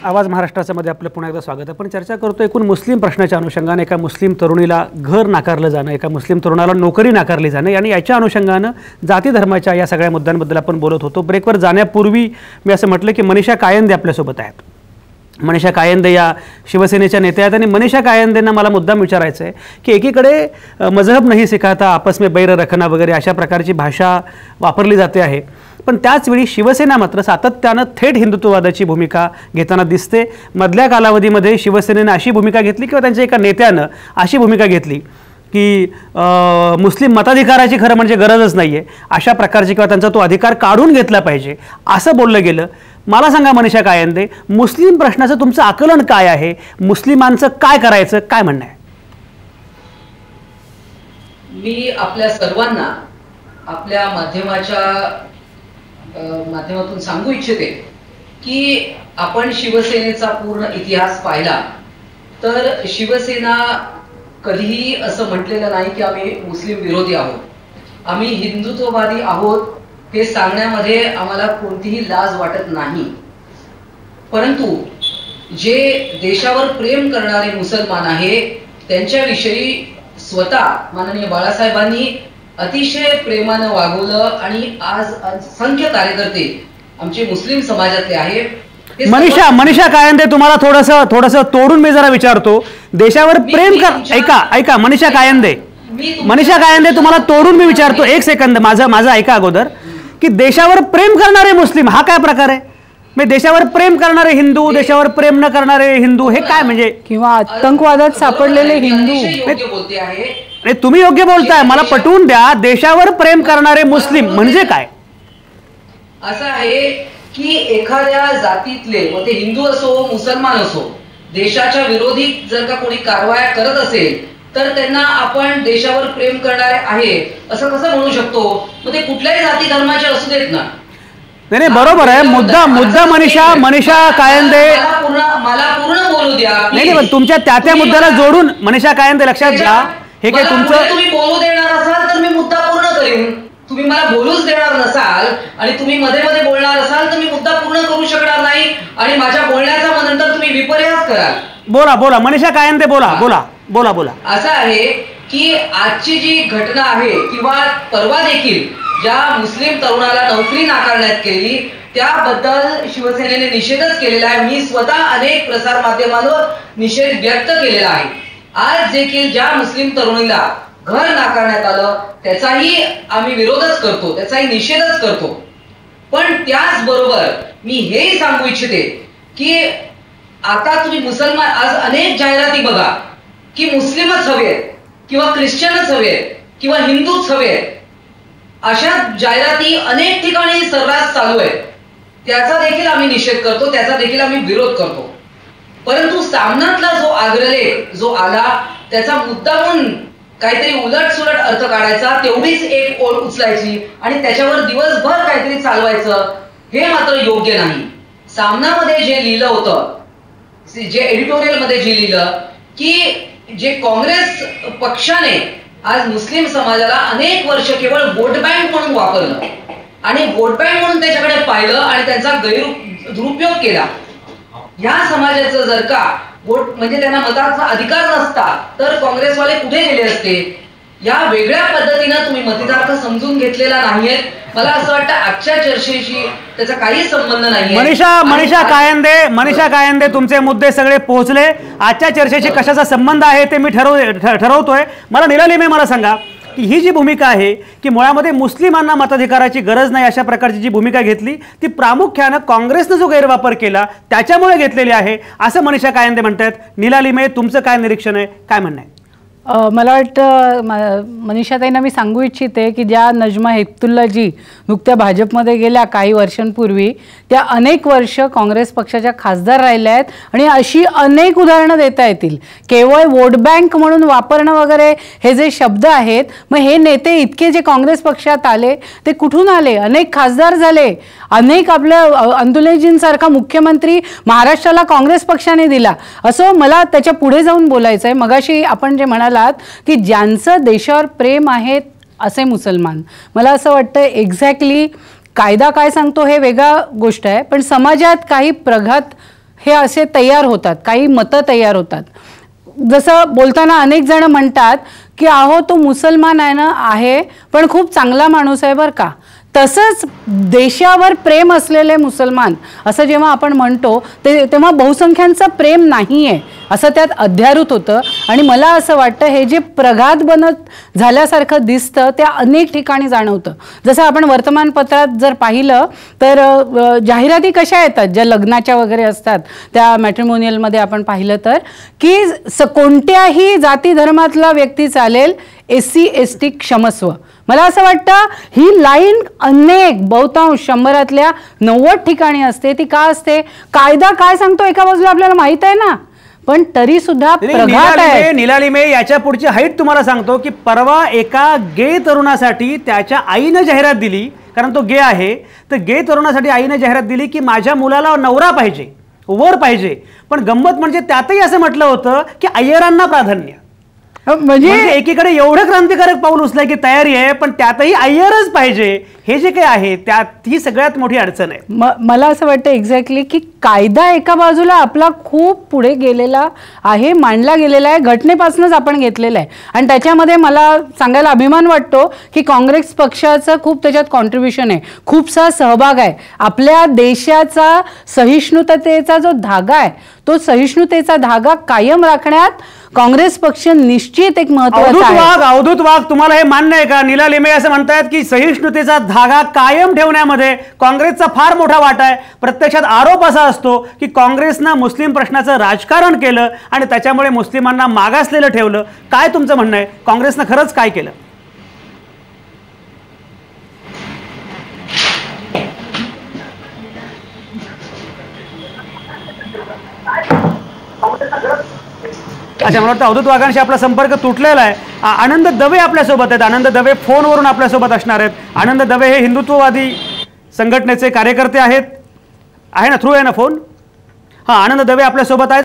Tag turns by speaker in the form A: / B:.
A: आवाज महाराष्ट्रामध्ये आपलं पुन्हा एकदा स्वागत आहे। पण चर्चा करतो एकूण मुस्लिम प्रश्नाच्या अनुषंगाने एका मुस्लिम तरुणीला घर नाकारलं जाणं, एका मुस्लिम तरुणाला नोकरी नाकारली जाणं आणि याच्या अनुषंगाने जाती धर्माच्या या सगळ्या मुद्द्यांबद्दल आपण बोलत होतो। ब्रेकवर जाण्यापूर्वी मी असं म्हटलं की मनीषा कायंदे आपल्यासोबत आहेत। मनीषा कायंदे या शिवसेनेच्या नेत्या आहेत आणि मनीषा कायंदेंना मला मुद्दाम विचारायचं आहे की एकीकडे मजहब नहीं सिखाता आपस में बैर रखना वगैरे अशा प्रकारची भाषा वापरली जाते आहे, पण त्याचवेळी शिवसेना मात्र सातत्यानं थेट हिंदुत्ववादाची भूमिका घेताना दिसते। मधल्या कालावधीमध्ये शिवसेनेने अशी भूमिका घेतली किंवा त्यांच्या एका नेत्यानं अशी भूमिका घेतली की मुस्लिम मताधिकाराची खरं म्हणजे गरजच नाही आहे, अशा प्रकारची किंवा त्यांचा तो अधिकार काढून घेतला पाहिजे असं बोललं गेलं। मला सांगा मनीषा कायंदे, मुस्लिम प्रश्नाचं तुमचं आकलन काय आहे? मुस्लिमांचं काय करायचं, काय म्हणणं आहे?
B: मी आपल्या सर्वांना आपल्या माध्यमातून सांगू इच्छिते की आपण शिवसेनेचा पूर्ण इतिहास पाहिला तर शिवसेना कधीही असं म्हटलेलं नाही की आम्ही मुस्लिम विरोधी आहोत, आम्ही हिंदुत्ववादी आहोत हे सांगण्यामध्ये आम्हाला कोणतीही लाज वाटत नाही। परंतु जे देशावर प्रेम करणारे मुसलमान आहे त्यांच्याविषयी स्वतः माननीय बाळासाहेबांनी अतिशय प्रेमानं वागवलं आणि आज असंख्य कार्यकर्ते आमचे मुस्लिम समाजातले आहेत।
A: मनीषा कायंदे, तुम्हाला थोडंसं तोडून मी जरा विचारतो, देशावर प्रेम कर, ऐका मनीषा कायंदे तुम्हाला तोडून मी विचारतो, एक सेकंद माझं ऐका अगोदर, की देशावर प्रेम करणारे मुस्लिम हा काय प्रकार आहे? म्हणजे देशावर प्रेम करणारे हिंदू, देशावर प्रेम न करणारे हिंदू, हे काय म्हणजे?
C: किंवा आतंकवादात सापडलेले हिंदू,
A: नाही तुम्ही योग्य बोलताय, मला पटवून द्या, देशावर प्रेम करणारे मुस्लिम म्हणजे काय?
B: असं आहे की एखाद्या जातीतले, मग ते हिंदू असो मुसलमान असो, देशाच्या विरोधी जर का कोणी कारवाया करत असेल तर त्यांना आपण देशावर प्रेम करणारे आहे असं कसं म्हणू शकतो? मग ते कुठल्याही जाती धर्माचे असू देत ना।
A: नाही बरोबर आहे, मुद्दा मनीषा कायंदे,
B: मला पूर्ण बोलू द्या।
A: नाही पण तुमच्या त्या मुद्द्याला जोडून मनीषा कायंदे लक्षात घ्या, हे काय तुमचं,
B: तुम्ही बोलू देणार असाल तर मी मुद्दा पूर्ण करेन, तुम्ही मला बोलूच देणार नसाल आणि तुम्ही मध्ये मध्ये बोलणार असाल तर मी मुद्दा पूर्ण करू शकणार नाही आणि माझ्या बोलण्याचा नंतर तुम्ही विपर्यास कराल।
A: बोला मनीषा कायंदे, बोला।
B: असं आहे की आजची जी घटना आहे किंवा परवा देखील ज्या मुस्लिम तरुणाला नोकरी नाकारण्यात केली त्याबद्दल शिवसेनेने निषेधच केलेला आहे। मी स्वतः अनेक प्रसार माध्यमांवर निषेध व्यक्त केलेला आहे। आज देखील ज्या मुस्लिम तरुणीला घर नाकारण्यात आलं त्याचाही आम्ही विरोधच करतो, त्याचाही निषेधच करतो। पण त्याचबरोबर मी हेही सांगू इच्छिते की आता तुम्ही मुसलमान, आज अनेक जाहिराती बघा की मुस्लिमच हवेत किंवा ख्रिश्चनच हवेत किंवा हिंदूच हवेत, अशा जाहिराती अनेक ठिकाणी सर्रास चालू आहेत। त्याचा देखील आम्ही निषेध करतो, त्याचा देखील आम्ही विरोध करतो। परंतु सामनातला जो आग्रलेख जो आला त्याचा मुद्दामून काहीतरी उलटसुलट अर्थ काढायचा, तेवढीच एक ओळ उचलायची आणि त्याच्यावर दिवसभर काहीतरी चालवायचं, हे मात्र योग्य नाही। सामनामध्ये जे लिहिलं होतं, जे एडिटोरियल मध्ये जे लिहिलं की जे काँग्रेस पक्षाने आज मुस्लिम समाजाला अनेक वर्ष केवळ वोट बँक म्हणून वापरलं आणि वोट बँक म्हणून त्याच्याकडे पाहिलं आणि त्यांचा दुरुपयोग केला। या समाजाचं जर का वोट म्हणजे त्यांना मताचा अधिकार नसता तर काँग्रेसवाले कुठे गेले असते? या वेगळ्या पद्धतीने तुम्ही मतदार समजून घेतलेला नाहीये। मला असं वाटतं आजच्या चर्चेशी त्याचा काही संबंध नाही।
A: मनीषा कायंदे, तुमचे मुद्दे सगळे पोहोचले। आजच्या चर्चेशी कशाचा संबंध आहे ते मी ठरवतोय। मला निरालिमे, मला सांगा की ही जी भूमिका आहे की मुळामध्ये मुस्लिमांना मताधिकाराची गरज नाही अशा प्रकारची जी भूमिका घेतली ती प्रामुख्यानं काँग्रेसनं जो गैरवापर केला त्याच्यामुळे घेतलेली आहे असं मनीषा कायंदे म्हणतात। निरालिमे, तुमचं काय निरीक्षण आहे, काय म्हणणं आहे?
C: मला वाटतं मनीषाताईंना मी सांगू इच्छिते की ज्या नजमा हेपतुल्लाजी नुकत्या भाजपमध्ये गेल्या काही वर्षांपूर्वी, त्या अनेक वर्ष काँग्रेस पक्षाच्या खासदार राहिल्या आहेत आणि अशी अनेक उदाहरणं देता येतील। केवळ वोट बँक म्हणून वापरणं वगैरे हे जे शब्द आहेत, मग हे नेते इतके जे काँग्रेस पक्षात आले ते कुठून आले? अनेक खासदार झाले, अनेक आपल्या अंदुलेजींसारखा मुख्यमंत्री महाराष्ट्राला काँग्रेस पक्षाने दिला। असं मला त्याच्या पुढे जाऊन बोलायचं आहे। मगाशी आपण जे म्हणालात की ज्यांचं देशावर प्रेम आहे असे मुसलमान, मला असं वाटतं एक्झॅक्टली कायदा काय सांगतो हे वेगळा गोष्ट आहे, पण समाजात काही प्रघात हे असे तयार होतात, काही मतं तयार होतात. जसं बोलताना अनेक जण म्हणतात की अहो तो मुसलमान आहे पण खूप चांगला माणूस आहे बरं का. तसंच देशावर प्रेम असलेले मुसलमान असं जेव्हा आपण म्हणतो तेव्हा बहुसंख्यांचं प्रेम नाही आहे असं त्यात अध्यारूत होतं. आणि मला असं वाटतं हे जे प्रघात बनत झाल्यासारखं दिसतं त्या अनेक ठिकाणी जाणवतं. जसं आपण वर्तमानपत्रात जर पाहिलं तर जाहिराती कशा येतात ज्या लग्नाच्या वगैरे असतात त्या मॅट्रिमोनियलमध्ये आपण पाहिलं तर की कोणत्याही जाती धर्मातला व्यक्ती चालेल, SC ST क्षमस्व. मला असं वाटतं ही लाईन अनेक बहुतांश 100तल्या 90 ठिकाणी असते. ती का असते? कायदा काय सांगतो एका बाजूला आपल्याला माहित आहे ना, पण तरी सुद्धा प्रघात आहे.
A: निलालिमे याच्या पुढची हाईट तुम्हाला सांगतो की परवा एका गे तरुणासाठी त्याच्या आईने जाहिरात दिली, कारण तो गे आहे, तर गे तरुणासाठी आईने जाहिरात दिली की माझ्या मुलाला नवरा पाहिजे, वर पाहिजे. पण गंमत म्हणजे त्यातही असं म्हटलं होतं की अय्यरांना प्राधान्य. म्हणजे एकीकडे एवढं क्रांतिकारक पाऊल उचलाय की तयारी आहे, पण त्यातही अय्यरच पाहिजे. हे जे काही आहे त्यात ही सगळ्यात मोठी अडचण आहे.
C: मला असं वाटतं एक्झॅक्टली की कायदा एका बाजूला आपला खूप पुढे गेलेला आहे, मांडला गेलेला आहे, घटनेपासूनच आपण घेतलेला आहे. आणि त्याच्यामध्ये मला सांगायला अभिमान वाटतो की काँग्रेस पक्षाचं खूप त्याच्यात कॉन्ट्रीब्युशन आहे, खूपसा सहभाग आहे. आपल्या देशाचा सहिष्णुतेचा जो धागा आहे तो सहिष्णुतेचा धागा कायम राखण्यात काँग्रेस पक्ष निश्चित एक महत्त्वाचा आहे.
A: अवधूत वाघ, तुम्हाला हे मान्य आहे का? निलालिमे असं म्हणतात की सहिष्णुतेचा धागा कायम ठेवण्यामध्ये काँग्रेसचा फार मोठा वाटा आहे. प्रत्यक्षात आरोप असा असतो की काँग्रेसनं मुस्लिम प्रश्नाचं राजकारण केलं आणि त्याच्यामुळे मुस्लिमांना मागासलेलं ठेवलं. काय तुमचं म्हणणं आहे? काँग्रेसनं खरंच काय केलं? अच्छा, मला वाटतं अवधूत वाघांशी आपला संपर्क तुटलेला आहे. आनंद दवे आपल्यासोबत आहेत. आनंद दवे फोनवरून आपल्यासोबत असणार आहेत. आनंद दवे हे हिंदुत्ववादी संघटनेचे कार्यकर्ते आहेत. आहे ना, थ्रू आहे ना फोन? हां, आनंद दवे आपल्यासोबत आहेत.